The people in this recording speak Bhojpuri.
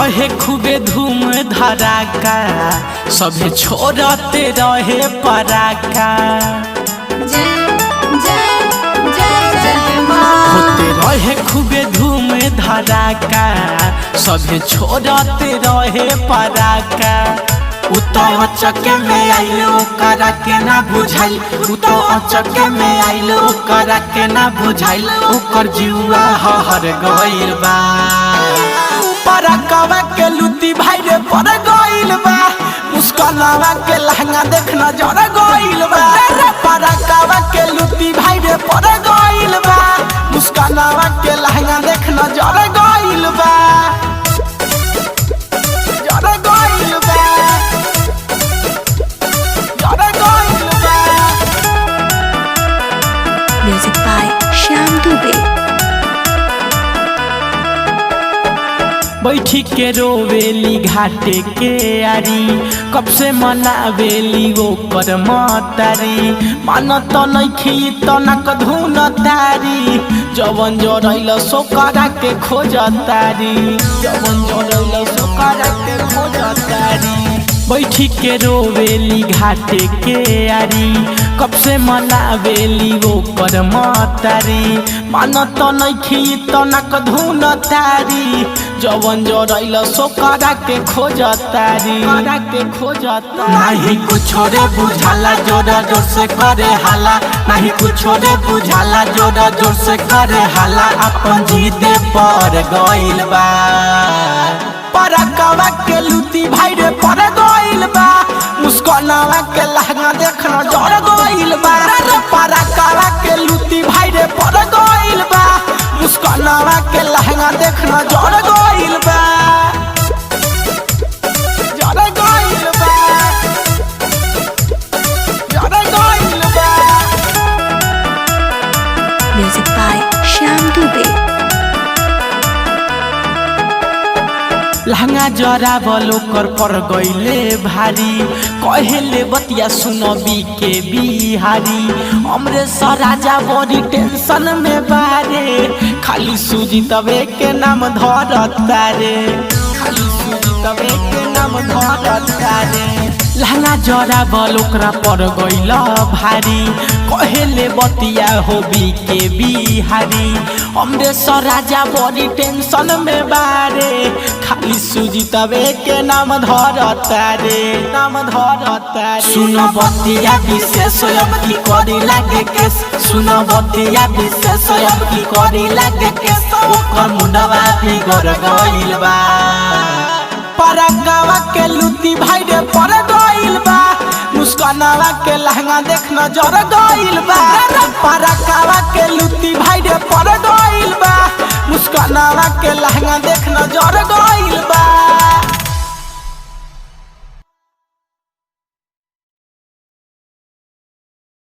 रहे खूबे धूम धड़ाका, सभे छोड़ते रहे पराका। होते रहे खूबे धूम धड़ाका, सभे छोड़ते रहे पराका। उतो चक्के में आइलो करा के ना बुझाइल, उतो चक्के में आइलो करा के ना बुझाइल, ओकर जीवा हर गइल बा। पराकावा के लुटी भाई रे पर गइल बा, मुस्कानावा के लहंगा देखना जर गइल बा। पराकावा के लुटी भाई रे पर गइल बा, मुस्कानावा के लहंगा देखना जर गइल बा, जर गइल बा। Music by Shyam Dubey। बैठी के रोवेली घाटे के आरी, कब से मनावेली वो कर मतारी। मानत नइखी तो नक धुन तारी, जवन जोरैल सोकरा के खोज तारी, जवन जोरैल सोकरा के खोज तारी। बैठी के रोवेली घाटे के आरी, कब से मनावेली वो कर मतारी। मानत नइखी तो नक धुन तारी, जवन जोरैल सोकरा के खोज तारी, करा के खोज तारी। नहीं कुछ रे बुझाला जोर जोर से करे हाला, नहीं कुछ रे बुझाला जोर जोर से करे हाला, अपन जीते पर गइल बा। पराकावा के लुटी भाई रे पर गइल बा, मुस्कानावा के लहंगा देखना जर गइल बा। पराकावा के लुटी भाई रे पर गइल बा, मुस्कानावा के लहंगा देखना जर गइल बा, जर गइल बा, जर गइल बा। Music by Shyam Dubey। लहंगा जरा बलो कर पर गइले भारी, कहेले बतिया सुनबी के बिहारी। हमरे सराजा बड़ी टेंशन में बारे, खाली सूजी तबे के नाम धरता रे, खाली सूजी तबे के नाम धरता रे। लहंगा जरा बलोकरा पर गइल भारी, कहेले बतिया होबी के बिहारी। हमरे सराजा बड़ी टेंशन में बारे, खाली सूजी तबे के नाम धरता रे, नाम धरता रे। सुनो बतिया विशेष अब की करी लागे केस, सुनो बतिया विशेष अब की करी लागे केस, ओकर मुंडवा बिगड़ गइल बा। पराकावा के लुटी भाई रे पर गइल बा, मुस्कानावा के लहंगा देखना जर गइल बा। पराकावा के लुटी